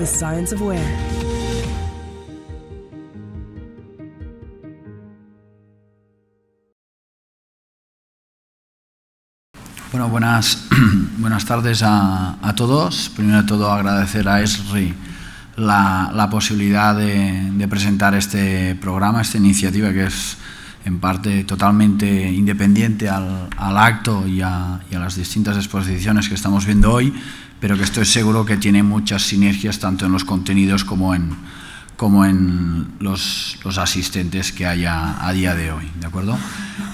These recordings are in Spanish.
The Science of Where. Bueno, buenas tardes a todos. Primero de todo, agradecer a ESRI la posibilidad de presentar este programa, esta iniciativa que es en parte totalmente independiente al acto y a las distintas exposiciones que estamos viendo hoy, pero que estoy seguro que tiene muchas sinergias tanto en los contenidos como en los asistentes que haya a día de hoy, ¿de acuerdo?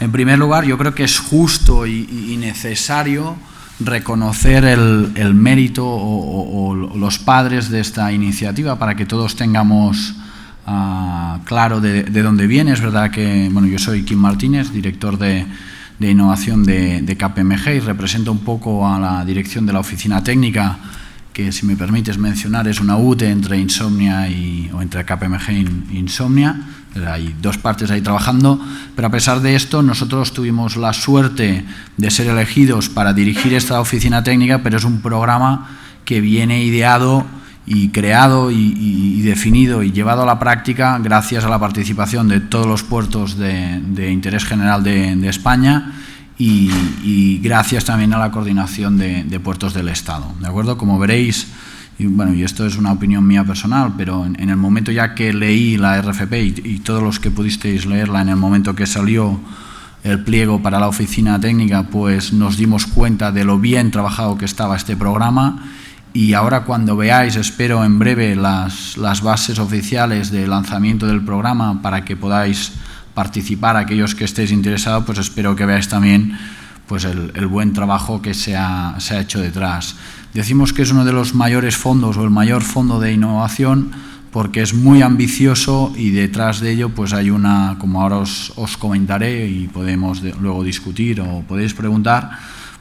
En primer lugar, yo creo que es justo y necesario reconocer el mérito o los padres de esta iniciativa para que todos tengamos claro de dónde viene. Es verdad que, bueno, yo soy Quim Martínez, director de innovación de KPMG, y represento un poco a la dirección de la oficina técnica, que, si me permites mencionar, es una UTE entre Insomnia o entre KPMG e Insomnia. Hay dos partes ahí trabajando, pero a pesar de esto nosotros tuvimos la suerte de ser elegidos para dirigir esta oficina técnica, pero es un programa que viene ideado y creado y definido y llevado a la práctica gracias a la participación de todos los puertos de interés general de España y gracias también a la coordinación de puertos del Estado, ¿de acuerdo? Como veréis, y esto es una opinión mía personal, pero en el momento ya que leí la RFP y todos los que pudisteis leerla en el momento que salió el pliego para la oficina técnica, pues nos dimos cuenta de lo bien trabajado que estaba este programa. Y ahora, cuando veáis, espero en breve las bases oficiales de lanzamiento del programa para que podáis participar, aquellos que estéis interesados, pues espero que veáis también pues el buen trabajo que se ha hecho detrás. Decimos que es uno de los mayores fondos o el mayor fondo de innovación porque es muy ambicioso y detrás de ello pues hay una, como ahora os comentaré y podemos luego discutir o podéis preguntar,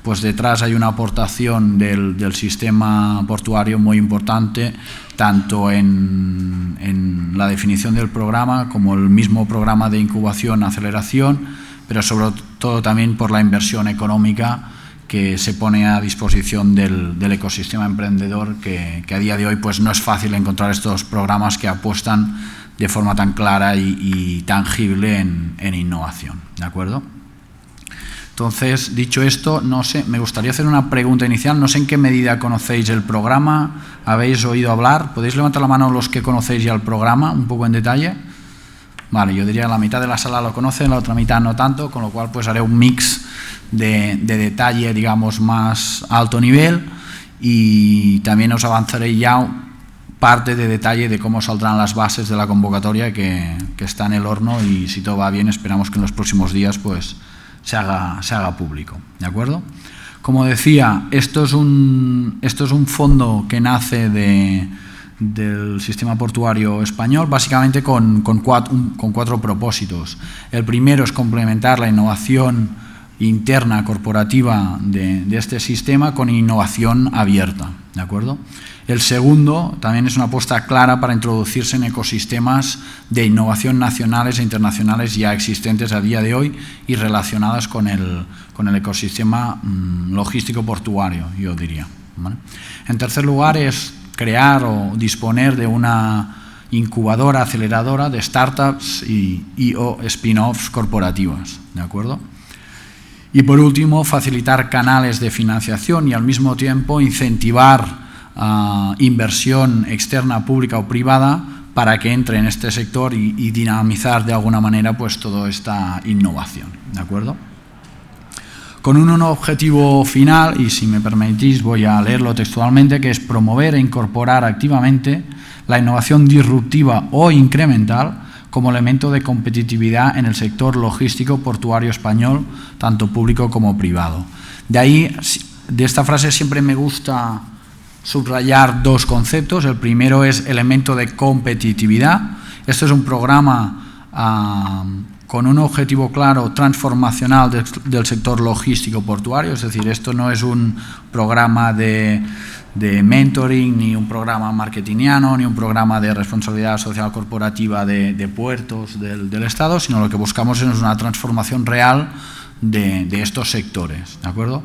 pues detrás hay una aportación del sistema portuario muy importante, tanto en la definición del programa como el mismo programa de incubación, aceleración, pero sobre todo también por la inversión económica que se pone a disposición del ecosistema emprendedor, que a día de hoy pues no es fácil encontrar estos programas que apuestan de forma tan clara y tangible en innovación, ¿de acuerdo? Entonces, dicho esto, no sé, me gustaría hacer una pregunta inicial. No sé en qué medida conocéis el programa, habéis oído hablar. ¿Podéis levantar la mano los que conocéis ya el programa, un poco en detalle? Vale, yo diría la mitad de la sala lo conoce, la otra mitad no tanto, con lo cual pues haré un mix de detalle, digamos, más alto nivel, y también os avanzaré ya parte de detalle de cómo saldrán las bases de la convocatoria que está en el horno, y si todo va bien esperamos que en los próximos días pues se haga público, ¿de acuerdo? Como decía, esto es un fondo que nace del sistema portuario español, básicamente con cuatro propósitos. El primero es complementar la innovación interna corporativa de este sistema con innovación abierta, ¿de acuerdo? El segundo también es una apuesta clara para introducirse en ecosistemas de innovación nacionales e internacionales ya existentes a día de hoy y relacionadas con el ecosistema logístico portuario, yo diría, ¿vale? En tercer lugar es crear o disponer de una incubadora, aceleradora de startups o spin-offs corporativas, ¿de acuerdo? Y por último, facilitar canales de financiación y al mismo tiempo incentivar inversión externa, pública o privada para que entre en este sector y dinamizar de alguna manera pues toda esta innovación, ¿de acuerdo? Con un objetivo final, y si me permitís voy a leerlo textualmente, que es promover e incorporar activamente la innovación disruptiva o incremental como elemento de competitividad en el sector logístico portuario español, tanto público como privado. De ahí, de esta frase siempre me gusta subrayar dos conceptos. El primero es elemento de competitividad. Esto es un programa con un objetivo claro transformacional del sector logístico portuario, es decir, esto no es un programa de mentoring, ni un programa marketingiano, ni un programa de responsabilidad social corporativa de puertos del Estado, sino lo que buscamos es una transformación real de estos sectores, ¿de acuerdo?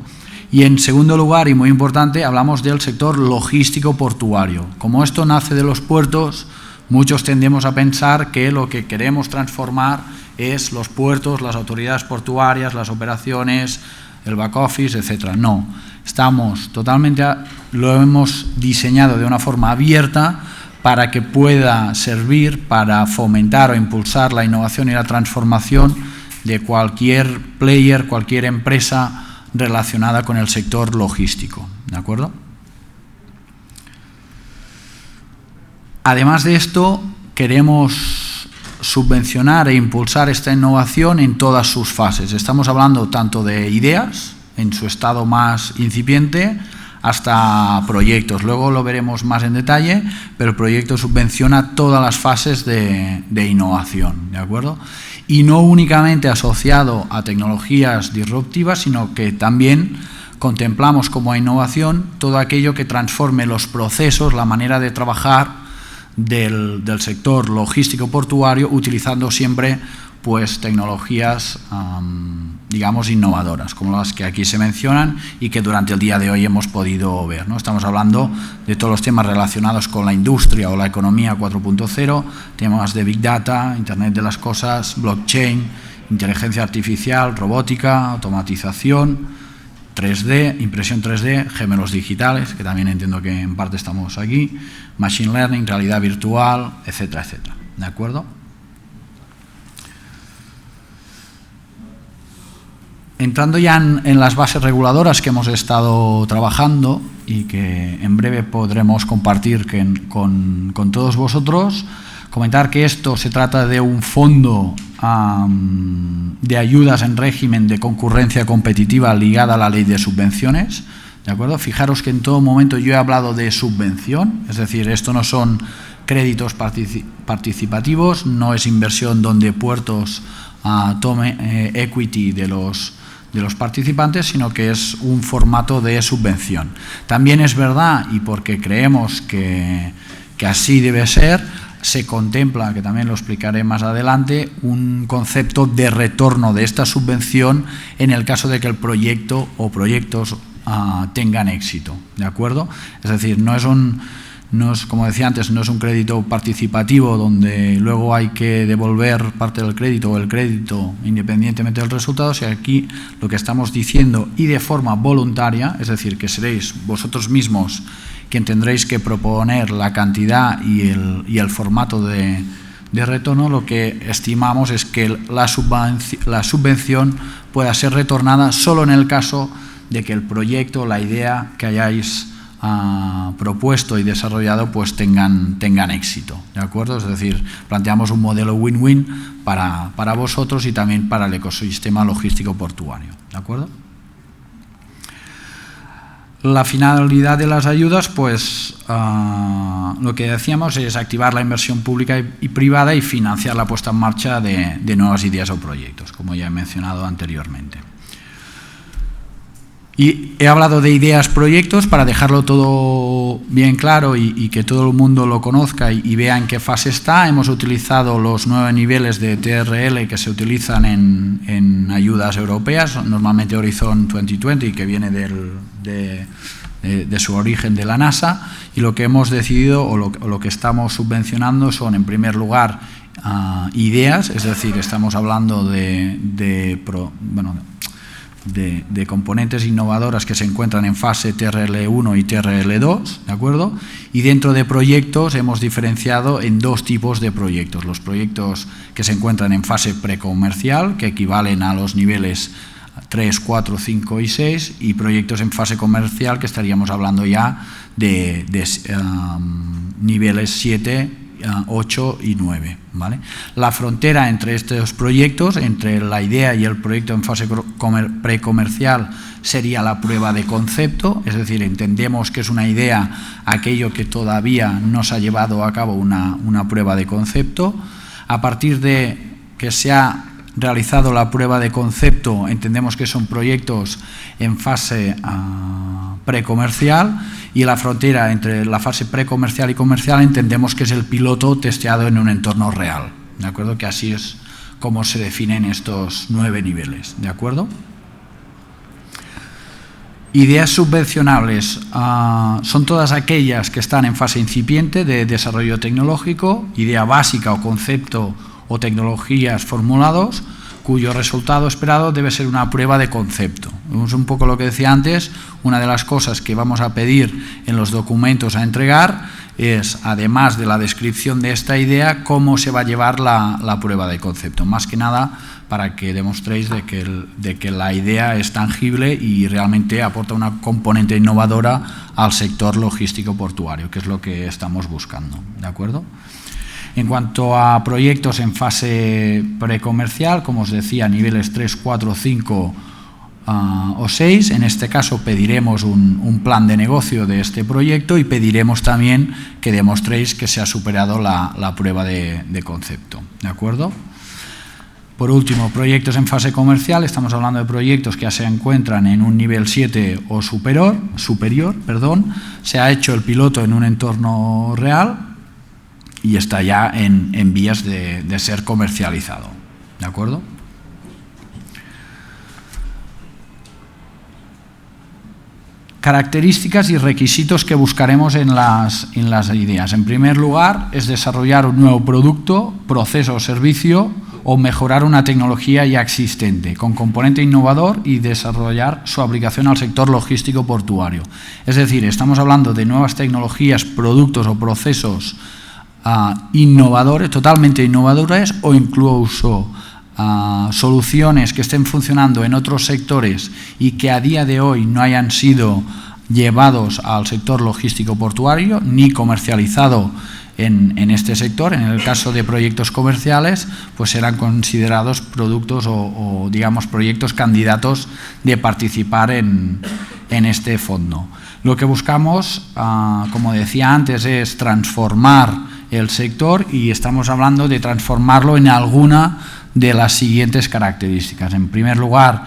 Y en segundo lugar, y muy importante, hablamos del sector logístico portuario. Como esto nace de los puertos, muchos tendemos a pensar que lo que queremos transformar es los puertos, las autoridades portuarias, las operaciones, el back office, etcétera. No, lo hemos diseñado de una forma abierta para que pueda servir para fomentar o impulsar la innovación y la transformación de cualquier player, cualquier empresa relacionada con el sector logístico, ¿de acuerdo? Además de esto, queremos subvencionar e impulsar esta innovación en todas sus fases. Estamos hablando tanto de ideas, en su estado más incipiente, hasta proyectos. Luego lo veremos más en detalle, pero el proyecto subvenciona todas las fases de innovación, ¿de acuerdo? Y no únicamente asociado a tecnologías disruptivas, sino que también contemplamos como innovación todo aquello que transforme los procesos, la manera de trabajar del sector logístico portuario, utilizando siempre pues tecnologías digamos innovadoras, como las que aquí se mencionan y que durante el día de hoy hemos podido ver, ¿no? Estamos hablando de todos los temas relacionados con la industria o la economía 4.0, temas de Big Data, Internet de las Cosas, blockchain, inteligencia artificial, robótica, automatización, 3D, impresión 3D, gemelos digitales, que también entiendo que en parte estamos aquí, machine learning, realidad virtual, etcétera, etcétera, ¿de acuerdo? Entrando ya en las bases reguladoras que hemos estado trabajando y que en breve podremos compartir con todos vosotros, comentar que esto se trata de un fondo de ayudas en régimen de concurrencia competitiva ligada a la ley de subvenciones, ¿de acuerdo? Fijaros que en todo momento yo he hablado de subvención, es decir, esto no son créditos participativos, no es inversión donde puertos tome equity de los participantes, sino que es un formato de subvención. También es verdad, y porque creemos que así debe ser, se contempla, que también lo explicaré más adelante, un concepto de retorno de esta subvención en el caso de que el proyecto o proyectos tengan éxito, ¿de acuerdo? Es decir, no es, como decía antes, no es un crédito participativo donde luego hay que devolver parte del crédito o el crédito independientemente del resultado, sino aquí lo que estamos diciendo y de forma voluntaria, es decir, que seréis vosotros mismos quien tendréis que proponer la cantidad y el formato de retorno, lo que estimamos es que la subvención pueda ser retornada solo en el caso de que el proyecto, la idea que hayáis propuesto y desarrollado pues tengan éxito, ¿de acuerdo? Es decir, planteamos un modelo win-win para vosotros y también para el ecosistema logístico portuario, ¿de acuerdo? La finalidad de las ayudas, pues lo que decíamos es activar la inversión pública y privada y financiar la puesta en marcha de nuevas ideas o proyectos, como ya he mencionado anteriormente. Y he hablado de ideas, proyectos, para dejarlo todo bien claro y que todo el mundo lo conozca y vea en qué fase está. Hemos utilizado los 9 niveles de TRL que se utilizan en ayudas europeas, normalmente Horizon 2020, que viene de su origen de la NASA, y lo que hemos decidido o lo que estamos subvencionando son, en primer lugar, ideas, es decir, estamos hablando de componentes innovadoras que se encuentran en fase TRL1 y TRL2, ¿de acuerdo? Y dentro de proyectos hemos diferenciado en 2 tipos de proyectos. Los proyectos que se encuentran en fase precomercial, que equivalen a los niveles 3, 4, 5 y 6, y proyectos en fase comercial, que estaríamos hablando ya de niveles 7, 8 y 9, ¿vale? La frontera entre estos proyectos, entre la idea y el proyecto en fase precomercial, sería la prueba de concepto, es decir, entendemos que es una idea aquello que todavía no se ha llevado a cabo una prueba de concepto. A partir de que se ha realizado la prueba de concepto, entendemos que son proyectos en fase precomercial, y la frontera entre la fase precomercial y comercial entendemos que es el piloto testeado en un entorno real, ¿de acuerdo? Que así es como se definen estos 9 niveles, ¿de acuerdo? Ideas subvencionables son todas aquellas que están en fase incipiente de desarrollo tecnológico, idea básica o concepto o tecnologías formulados, cuyo resultado esperado debe ser una prueba de concepto. Es un poco lo que decía antes, una de las cosas que vamos a pedir en los documentos a entregar es, además de la descripción de esta idea, cómo se va a llevar la prueba de concepto. Más que nada para que demostréis de que la idea es tangible y realmente aporta una componente innovadora al sector logístico portuario, que es lo que estamos buscando, ¿de acuerdo? En cuanto a proyectos en fase precomercial, como os decía, niveles 3, 4, 5 o 6, en este caso pediremos un plan de negocio de este proyecto y pediremos también que demostréis que se ha superado la prueba de concepto, ¿de acuerdo? Por último, proyectos en fase comercial, estamos hablando de proyectos que ya se encuentran en un nivel 7 o superior, se ha hecho el piloto en un entorno real y está ya en vías de ser comercializado, ¿de acuerdo? Características y requisitos que buscaremos en las ideas. En primer lugar, es desarrollar un nuevo producto, proceso o servicio o mejorar una tecnología ya existente con componente innovador y desarrollar su aplicación al sector logístico portuario. Es decir, estamos hablando de nuevas tecnologías, productos o procesos innovadores, totalmente innovadores, o incluso soluciones que estén funcionando en otros sectores y que a día de hoy no hayan sido llevados al sector logístico portuario ni comercializado en este sector. En el caso de proyectos comerciales, pues serán considerados productos o digamos proyectos candidatos de participar en este fondo. Lo que buscamos, como decía antes, es transformar el sector y estamos hablando de transformarlo en alguna de las siguientes características. En primer lugar,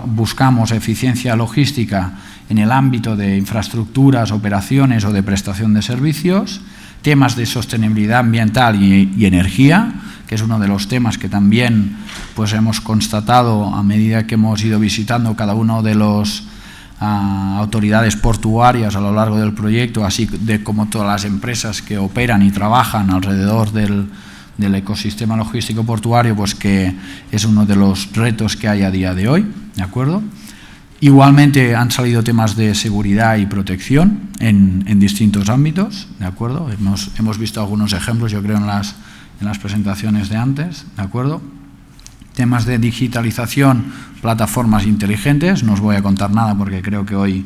buscamos eficiencia logística en el ámbito de infraestructuras, operaciones o de prestación de servicios, temas de sostenibilidad ambiental y energía, que es uno de los temas que también pues, hemos constatado a medida que hemos ido visitando cada uno de los autoridades portuarias a lo largo del proyecto, así de como todas las empresas que operan y trabajan alrededor del ecosistema logístico portuario, pues que es uno de los retos que hay a día de hoy, ¿de acuerdo? Igualmente han salido temas de seguridad y protección en distintos ámbitos, ¿de acuerdo? Hemos visto algunos ejemplos, yo creo, en las presentaciones de antes, ¿de acuerdo? Temas de digitalización, plataformas inteligentes, no os voy a contar nada porque creo que hoy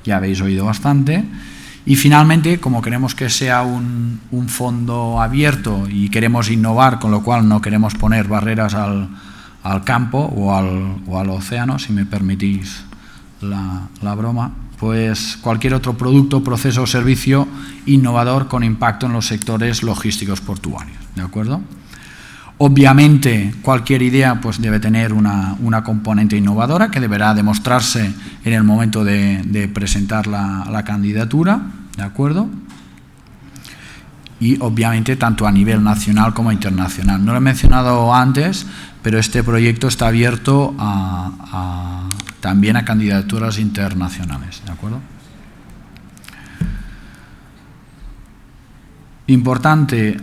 ya habéis oído bastante. Y finalmente, como queremos que sea un fondo abierto y queremos innovar, con lo cual no queremos poner barreras al campo o al océano, si me permitís la broma, pues cualquier otro producto, proceso o servicio innovador con impacto en los sectores logísticos portuarios, ¿de acuerdo? Obviamente, cualquier idea pues, debe tener una componente innovadora que deberá demostrarse en el momento de presentar la candidatura, ¿de acuerdo? Y obviamente tanto a nivel nacional como internacional. No lo he mencionado antes, pero este proyecto está abierto también a candidaturas internacionales, ¿de acuerdo? Importante.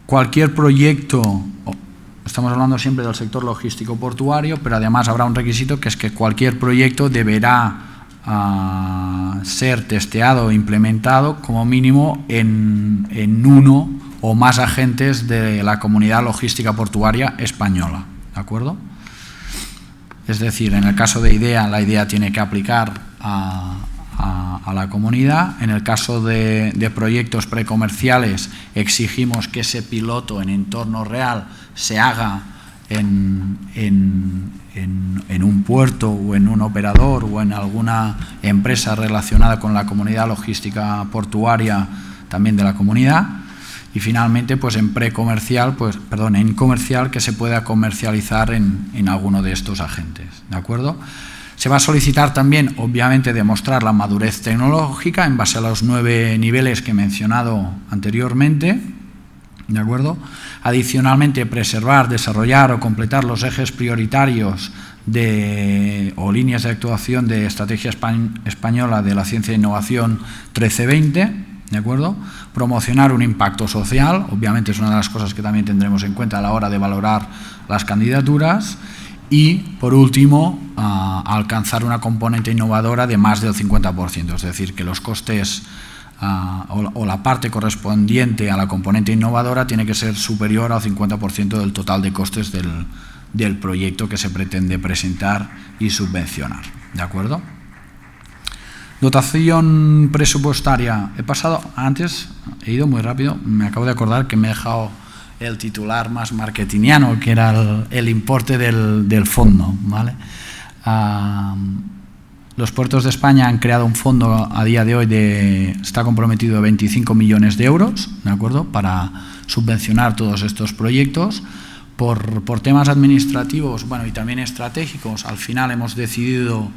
Cualquier proyecto, estamos hablando siempre del sector logístico portuario, pero además habrá un requisito que es que cualquier proyecto deberá ser testeado e implementado como mínimo en uno o más agentes de la comunidad logística portuaria española, ¿de acuerdo? Es decir, en el caso de IDEA, la idea tiene que aplicar a la comunidad. En el caso de proyectos precomerciales, exigimos que ese piloto en entorno real se haga en un puerto o en un operador o en alguna empresa relacionada con la comunidad logística portuaria también de la comunidad. Y finalmente, pues en comercial, que se pueda comercializar en alguno de estos agentes, ¿de acuerdo? Se va a solicitar también, obviamente, demostrar la madurez tecnológica en base a los 9 niveles que he mencionado anteriormente, ¿de acuerdo? Adicionalmente, preservar, desarrollar o completar los ejes prioritarios o líneas de actuación de Estrategia Española de la Ciencia e Innovación 13-20, ¿de acuerdo? Promocionar un impacto social, obviamente es una de las cosas que también tendremos en cuenta a la hora de valorar las candidaturas. Y, por último, alcanzar una componente innovadora de más del 50%, es decir, que los costes o la parte correspondiente a la componente innovadora tiene que ser superior al 50% del total de costes del proyecto que se pretende presentar y subvencionar, ¿de acuerdo? Dotación presupuestaria. He ido muy rápido, me acabo de acordar que me he dejado el titular más marketingiano, que era el importe del fondo, ¿vale? Los puertos de España han creado un fondo a día de hoy está comprometido de 25 millones de euros, ¿de acuerdo?, para subvencionar todos estos proyectos. Por temas administrativos, bueno, y también estratégicos, al final hemos decidido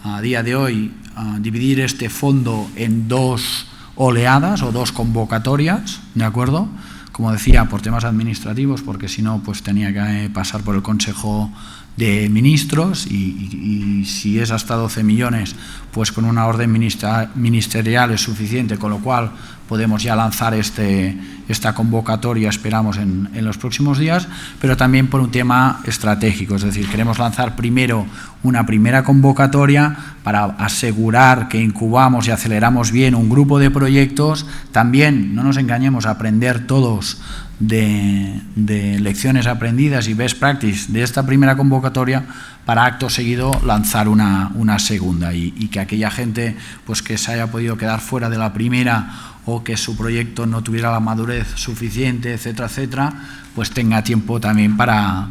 a día de hoy dividir este fondo en 2 oleadas o 2 convocatorias, ¿de acuerdo? Como decía, por temas administrativos, porque si no, pues tenía que pasar por el Consejo de Ministros y si es hasta 12 millones, pues con una orden ministerial es suficiente, con lo cual podemos ya lanzar esta convocatoria, esperamos, en los próximos días, pero también por un tema estratégico, es decir, queremos lanzar primero una primera convocatoria para asegurar que incubamos y aceleramos bien un grupo de proyectos, también, no nos engañemos, aprender todos de lecciones aprendidas y best practice de esta primera convocatoria para acto seguido lanzar una segunda y que aquella gente pues que se haya podido quedar fuera de la primera o que su proyecto no tuviera la madurez suficiente, etcétera, etcétera, pues tenga tiempo también para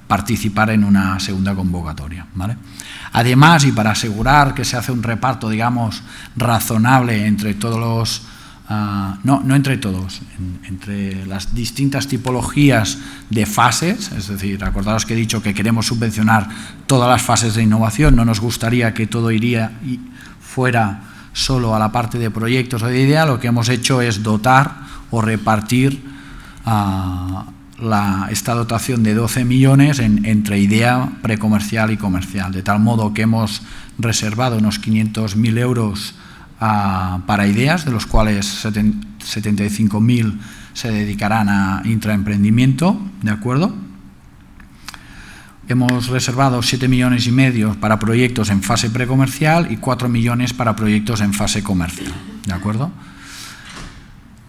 participar en una segunda convocatoria, ¿vale? Además, y para asegurar que se hace un reparto, digamos, razonable entre todos los no entre todos, entre las distintas tipologías de fases, es decir, acordaros que he dicho que queremos subvencionar todas las fases de innovación, no nos gustaría que todo fuera solo a la parte de proyectos o de idea, lo que hemos hecho es dotar o repartir esta dotación de 12 millones entre idea, precomercial y comercial, de tal modo que hemos reservado unos 500.000 euros para ideas, de los cuales 75.000 se dedicarán a intraemprendimiento, ¿de acuerdo? Hemos reservado 7,5 millones para proyectos en fase precomercial y 4 millones para proyectos en fase comercial, ¿de acuerdo?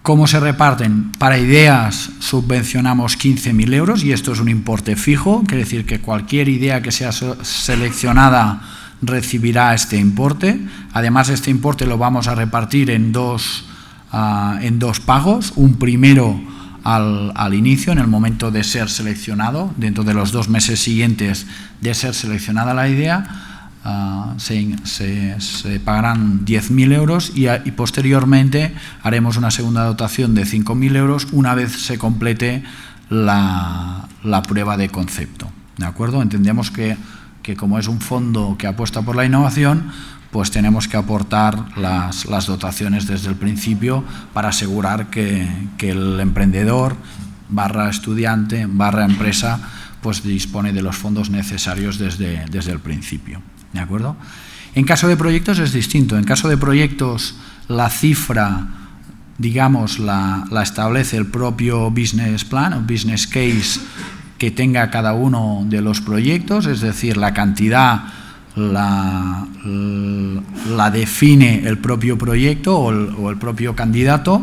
¿Cómo se reparten? Para ideas subvencionamos 15.000 euros y esto es un importe fijo, quiere decir que cualquier idea que sea seleccionada recibirá este importe. Además, este importe lo vamos a repartir en dos pagos, un primero al inicio, en el momento de ser seleccionado, dentro de los 2 meses siguientes de ser seleccionada la idea, se pagarán 10.000 euros y posteriormente haremos una segunda dotación de 5.000 euros una vez se complete la prueba de concepto, ¿de acuerdo? Entendemos que como es un fondo que apuesta por la innovación, pues tenemos que aportar las dotaciones desde el principio para asegurar que el emprendedor / estudiante / empresa pues dispone de los fondos necesarios desde el principio, ¿de acuerdo? En caso de proyectos es distinto. En caso de proyectos la cifra, digamos, la establece el propio business plan o business case que tenga cada uno de los proyectos, es decir, la cantidad la define el propio proyecto o el propio candidato,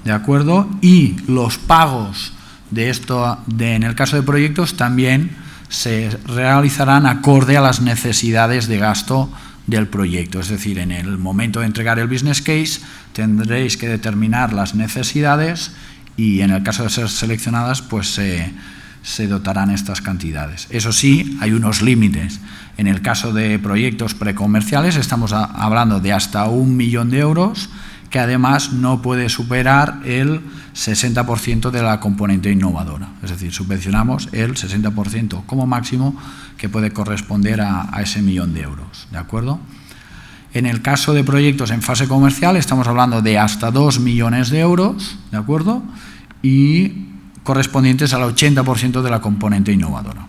¿de acuerdo? Y los pagos de esto, en el caso de proyectos, también se realizarán acorde a las necesidades de gasto del proyecto. Es decir, en el momento de entregar el business case tendréis que determinar las necesidades y en el caso de ser seleccionadas, pues se dotarán estas cantidades. Eso sí, hay unos límites. En el caso de proyectos precomerciales estamos hablando de hasta 1 millón de euros, que además no puede superar el 60% de la componente innovadora. Es decir, subvencionamos el 60% como máximo que puede corresponder a ese 1 millón de euros. ¿De acuerdo? En el caso de proyectos en fase comercial estamos hablando de hasta 2 millones de euros, ¿de acuerdo? Y correspondientes al 80% de la componente innovadora.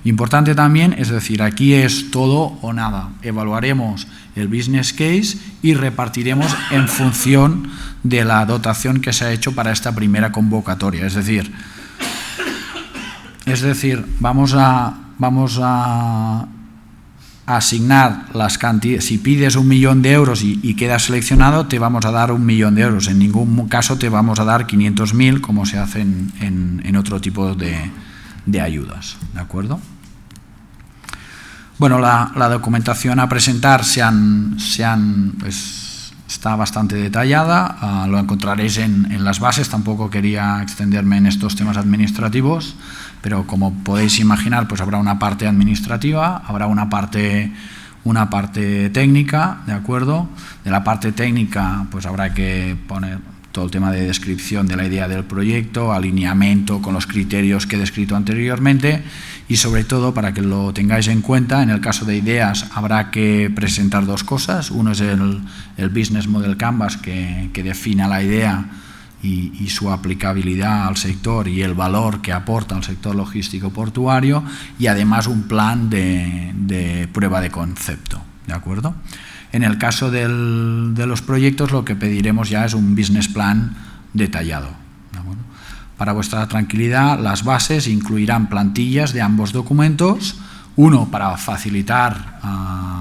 Importante también, es decir, aquí es todo o nada. Evaluaremos el business case y repartiremos en función de la dotación que se ha hecho para esta primera convocatoria. Es decir, vamos a asignar las cantidades. Si pides 1 millón de euros y quedas seleccionado, te vamos a dar 1 millón de euros. En ningún caso te vamos a dar 500.000 como se hace en otro tipo de ayudas, ¿de acuerdo? Bueno, la documentación a presentar está bastante detallada, lo encontraréis en las bases. Tampoco quería extenderme en estos temas administrativos, pero como podéis imaginar, pues habrá una parte administrativa, habrá una parte técnica, ¿de acuerdo? De la parte técnica, pues habrá que poner todo el tema de descripción de la idea del proyecto, alineamiento con los criterios que he descrito anteriormente y sobre todo, para que lo tengáis en cuenta, en el caso de ideas habrá que presentar 2 cosas. Uno es el Business Model Canvas que defina la idea y su aplicabilidad al sector y el valor que aporta al sector logístico portuario, y además un plan de prueba de concepto, ¿de acuerdo? En el caso de los proyectos, lo que pediremos ya es un business plan detallado, ¿de acuerdo? Para vuestra tranquilidad, las bases incluirán plantillas de ambos documentos, uno para facilitar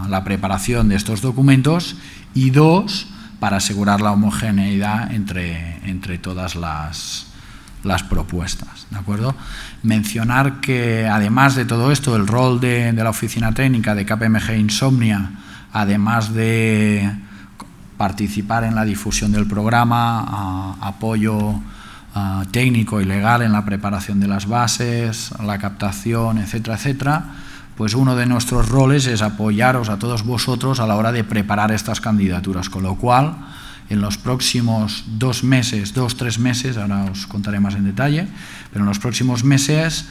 la preparación de estos documentos y 2 para asegurar la homogeneidad entre todas las propuestas, ¿de acuerdo? Mencionar que, además de todo esto, el rol de la oficina técnica de KPMG Insomnia, además de participar en la difusión del programa, apoyo técnico y legal en la preparación de las bases, la captación, etcétera, etcétera, pues uno de nuestros roles es apoyaros a todos vosotros a la hora de preparar estas candidaturas, con lo cual en los próximos 2 meses, 2-3 meses, ahora os contaré más en detalle, pero en los próximos meses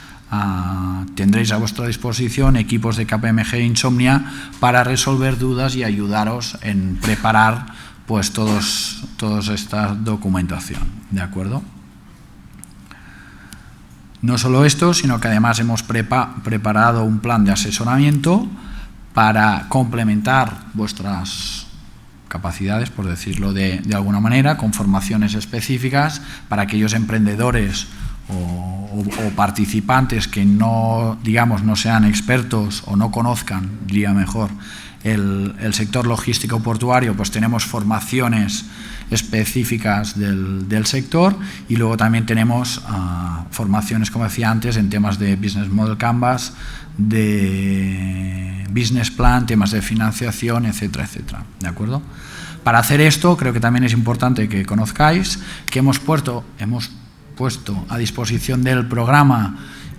tendréis a vuestra disposición equipos de KPMG Insomnia para resolver dudas y ayudaros en preparar pues toda esta documentación, ¿de acuerdo? No solo esto, sino que además hemos preparado un plan de asesoramiento para complementar vuestras capacidades, por decirlo de alguna manera, con formaciones específicas para aquellos emprendedores o participantes que no sean expertos o no conozcan, diría mejor, el sector logístico portuario. Pues tenemos formaciones específicas del sector, y luego también tenemos formaciones, como decía antes, en temas de Business Model Canvas, de Business Plan, temas de financiación, etcétera, etcétera, ¿de acuerdo? Para hacer esto, creo que también es importante que conozcáis que hemos puesto a disposición del programa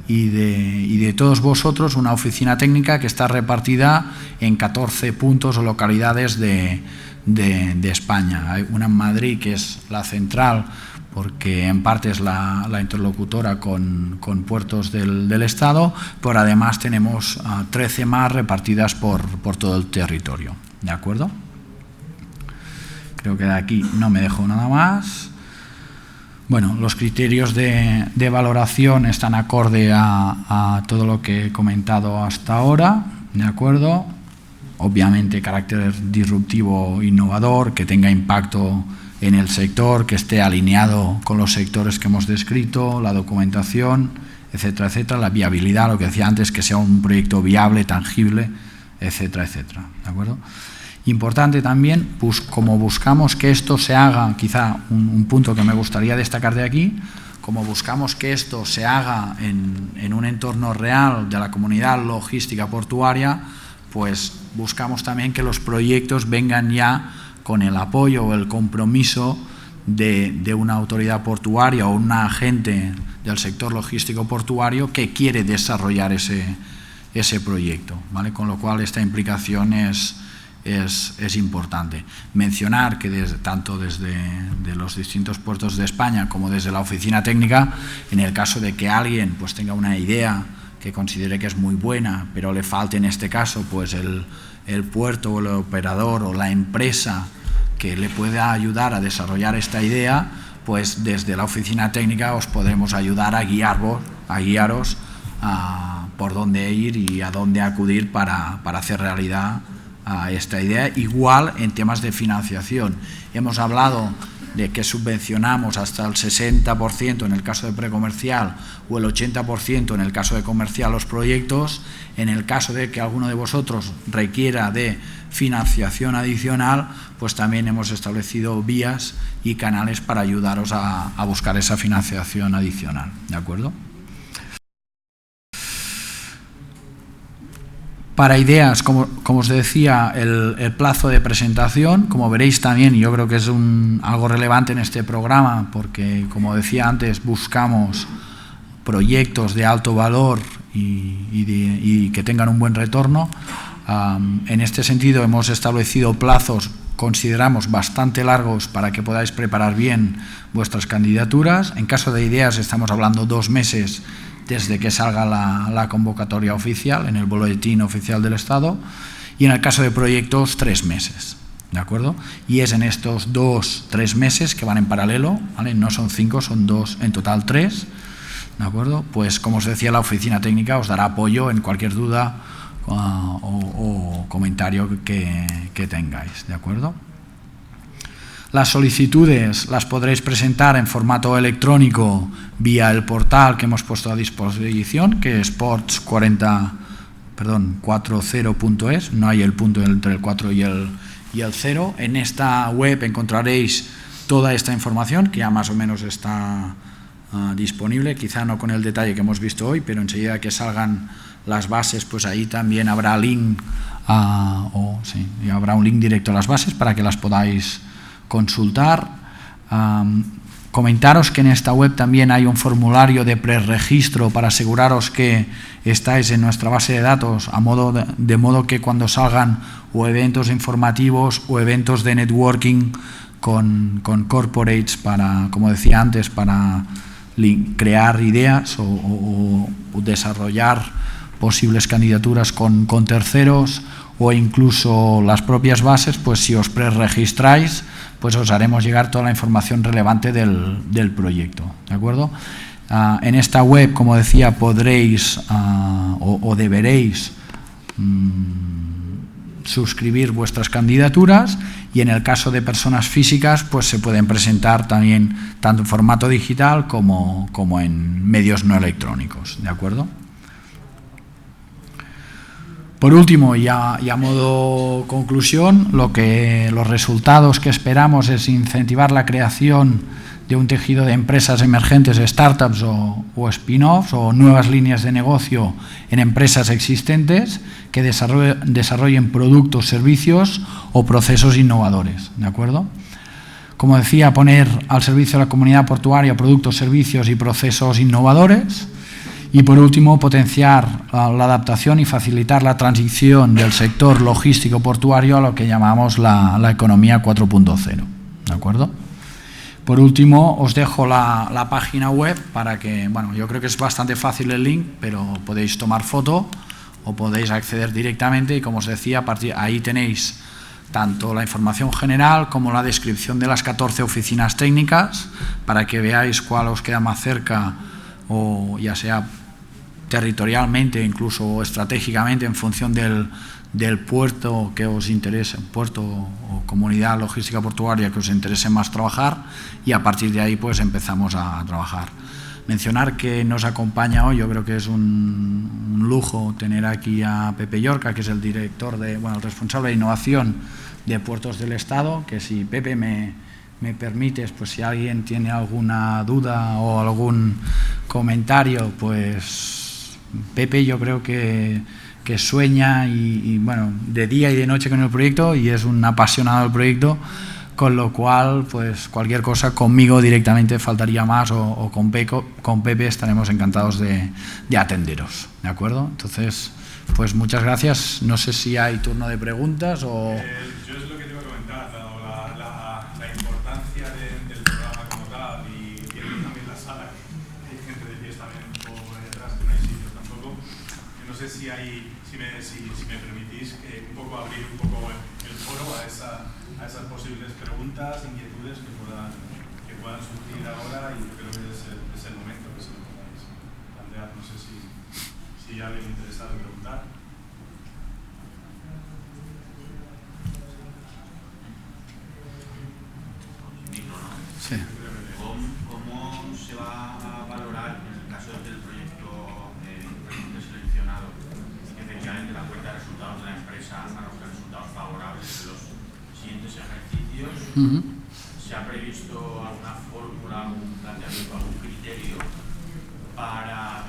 y de todos vosotros una oficina técnica que está repartida en 14 puntos o localidades de España. Hay una en Madrid, que es la central, porque en parte es la interlocutora con puertos del Estado, pero además tenemos 13 más repartidas por todo el territorio, ¿de acuerdo? Creo que de aquí no me dejo nada más. Bueno, los criterios de valoración están acorde a todo lo que he comentado hasta ahora, ¿de acuerdo? Obviamente, carácter disruptivo, innovador, que tenga impacto en el sector, que esté alineado con los sectores que hemos descrito, la documentación, etcétera, etcétera, la viabilidad, lo que decía antes, que sea un proyecto viable, tangible, etcétera, etcétera, ¿de acuerdo? Importante también, pues como buscamos que esto se haga, quizá un punto que me gustaría destacar de aquí, como buscamos que esto se haga en un entorno real de la comunidad logística portuaria, pues buscamos también que los proyectos vengan ya con el apoyo o el compromiso de una autoridad portuaria o un agente del sector logístico portuario que quiere desarrollar ese proyecto, ¿vale? Con lo cual esta implicación es importante. Mencionar que tanto desde los distintos puertos de España como desde la oficina técnica, en el caso de que alguien pues tenga una idea que considere que es muy buena, pero le falte en este caso pues el puerto o el operador o la empresa que le pueda ayudar a desarrollar esta idea, pues desde la oficina técnica os podremos ayudar a guiaros por dónde ir y a dónde acudir para hacer realidad a esta idea. Igual en temas de financiación. Hemos hablado de que subvencionamos hasta el 60% en el caso de precomercial o el 80% en el caso de comercial los proyectos. En el caso de que alguno de vosotros requiera de financiación adicional, pues también hemos establecido vías y canales para ayudaros a buscar esa financiación adicional, ¿de acuerdo? Para ideas, como os decía, el plazo de presentación, como veréis también, yo creo que es algo relevante en este programa, porque, como decía antes, buscamos proyectos de alto valor y que tengan un buen retorno. En este sentido, hemos establecido plazos, consideramos, bastante largos para que podáis preparar bien vuestras candidaturas. En caso de ideas, estamos hablando 2 meses desde que salga la convocatoria oficial en el boletín oficial del Estado, y en el caso de proyectos 3 meses, ¿de acuerdo? Y es en estos 2-3 meses que van en paralelo, ¿vale? No son 5, son 2, en total 3, ¿de acuerdo? Pues como os decía, la oficina técnica os dará apoyo en cualquier duda o comentario que tengáis, ¿de acuerdo? Las solicitudes las podréis presentar en formato electrónico vía el portal que hemos puesto a disposición, que es sports40.es, no hay el punto entre el 4 y el 0. En esta web encontraréis toda esta información, que ya más o menos está disponible, quizá no con el detalle que hemos visto hoy, pero enseguida que salgan las bases, pues ahí también habrá link, habrá un link directo a las bases para que las podáis consultar. Comentaros que en esta web también hay un formulario de preregistro para aseguraros que estáis en nuestra base de datos, de modo que cuando salgan o eventos informativos o eventos de networking con corporates, para, como decía antes, para crear ideas o desarrollar posibles candidaturas con terceros, o incluso las propias bases, pues si os preregistráis, pues os haremos llegar toda la información relevante del proyecto, ¿de acuerdo? En esta web, como decía, podréis o deberéis suscribir vuestras candidaturas, y en el caso de personas físicas, pues se pueden presentar también tanto en formato digital como en medios no electrónicos, ¿de acuerdo? Por último, y a modo conclusión, los resultados que esperamos es incentivar la creación de un tejido de empresas emergentes, startups o spin-offs o nuevas líneas de negocio en empresas existentes que desarrollen productos, servicios o procesos innovadores, ¿de acuerdo? Como decía, poner al servicio de la comunidad portuaria productos, servicios y procesos innovadores. Y por último, potenciar la adaptación y facilitar la transición del sector logístico portuario a lo que llamamos la economía 4.0, ¿de acuerdo? Por último, os dejo la página web para que, bueno, yo creo que es bastante fácil el link, pero podéis tomar foto o podéis acceder directamente, y como os decía, ahí tenéis tanto la información general como la descripción de las 14 oficinas técnicas, para que veáis cuál os queda más cerca, o ya sea territorialmente, incluso estratégicamente, en función del puerto que os interese, puerto o comunidad logística portuaria que os interese más trabajar, y a partir de ahí pues empezamos a trabajar. Mencionar que nos acompaña hoy, yo creo que es un lujo tener aquí a Pepe Llorca, que es el director el responsable de innovación de Puertos del Estado, que si Pepe me permites, pues si alguien tiene alguna duda o algún comentario, pues Pepe yo creo que sueña y bueno, de día y de noche con el proyecto, y es un apasionado del proyecto, con lo cual pues cualquier cosa conmigo directamente faltaría más, o con Pepe estaremos encantados de atenderos, ¿de acuerdo? Entonces, pues muchas gracias. No sé si hay turno de preguntas o... Yo es lo que te iba a comentar, dado la importancia del programa como tal, y viendo también la sala, hay gente de pies también un poco por ahí detrás, que no hay sitio tampoco. Yo no sé si me permitís un poco abrir un poco el foro a esas posibles preguntas, inquietudes que puedan surgir ahora, y yo creo que es el momento que se lo podáis plantear. No sé si si alguien interesado en preguntar. Sí. ¿Cómo se va a valorar en el caso del proyecto seleccionado? Efectivamente, la cuenta de resultados de la empresa arroja resultados favorables en los siguientes ejercicios. ¿Se ha previsto alguna fórmula, un planteamiento, algún criterio para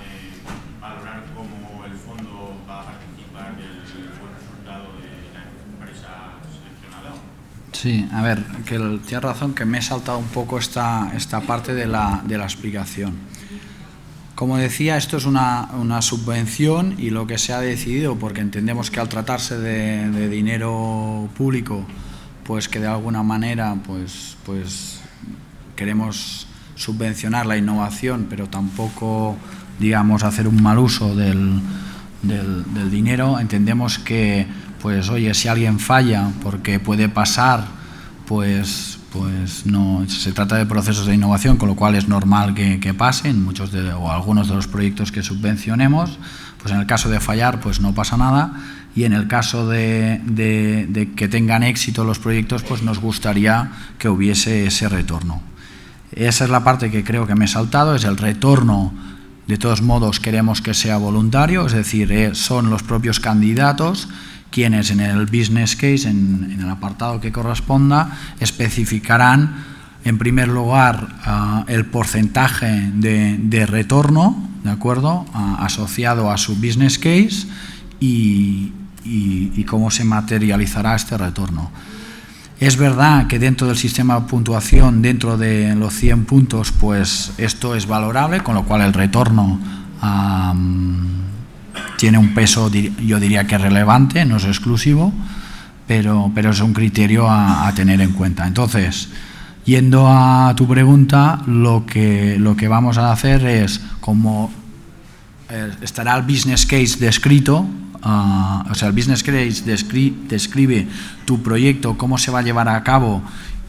valorar cómo el fondo va a participar del buen resultado de la empresa seleccionada? Sí, a ver, que tienes razón, que me he saltado un poco esta parte de la explicación. Como decía, esto es una subvención y lo que se ha decidido, porque entendemos que al tratarse de dinero público, pues que de alguna manera pues queremos subvencionar la innovación, pero tampoco, digamos, hacer un mal uso del dinero. Entendemos que, pues oye, si alguien falla, porque puede pasar, pues no se trata de procesos de innovación, con lo cual es normal que pasen muchos o algunos de los proyectos que subvencionemos. Pues en el caso de fallar, pues no pasa nada, y en el caso de que tengan éxito los proyectos, pues nos gustaría que hubiese ese retorno. Esa es la parte que creo que me he saltado, es el retorno. De todos modos, queremos que sea voluntario, es decir, son los propios candidatos quienes en el business case, en el apartado que corresponda, especificarán en primer lugar el porcentaje de retorno, ¿de acuerdo?, asociado a su business case y cómo se materializará este retorno. Es verdad que dentro del sistema de puntuación, dentro de los 100 puntos, pues esto es valorable, con lo cual el retorno tiene un peso, yo diría que relevante, no es exclusivo, pero es un criterio a tener en cuenta. Entonces, yendo a tu pregunta, lo que vamos a hacer es, como estará el business case descrito, o sea, el business case describe tu proyecto, cómo se va a llevar a cabo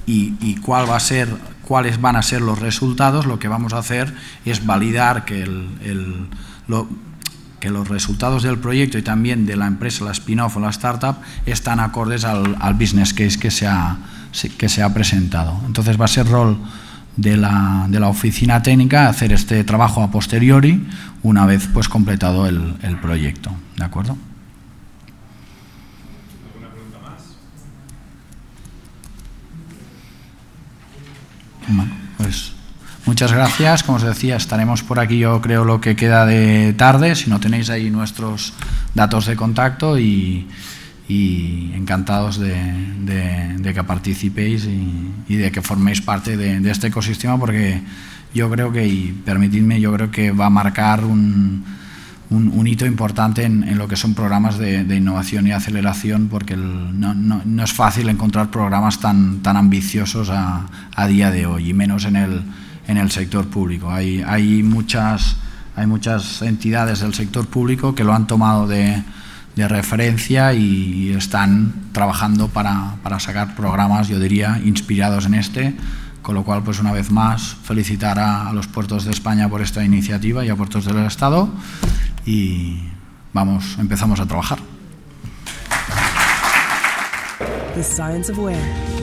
y cuáles van a ser los resultados. Lo que vamos a hacer es validar que los resultados del proyecto y también de la empresa, la spin-off o la startup, están acordes al business case que se ha presentado. Entonces va a ser rol de la oficina técnica hacer este trabajo a posteriori, una vez pues completado el proyecto. ¿De acuerdo? ¿Alguna pregunta más? Bueno, pues muchas gracias. Como os decía, estaremos por aquí, yo creo, lo que queda de tarde, si no tenéis ahí nuestros datos de contacto, y encantados de que participéis y de que forméis parte de este ecosistema, porque yo creo que, y permitidme, yo creo que va a marcar un hito importante en lo que son programas de innovación y aceleración, porque no es fácil encontrar programas tan ambiciosos a día de hoy, y menos en el sector público. Hay muchas entidades del sector público que lo han tomado de referencia y están trabajando para sacar programas, yo diría, inspirados en este, con lo cual, pues una vez más, felicitar a los puertos de España por esta iniciativa y a puertos del Estado, y empezamos a trabajar. The Science of Where.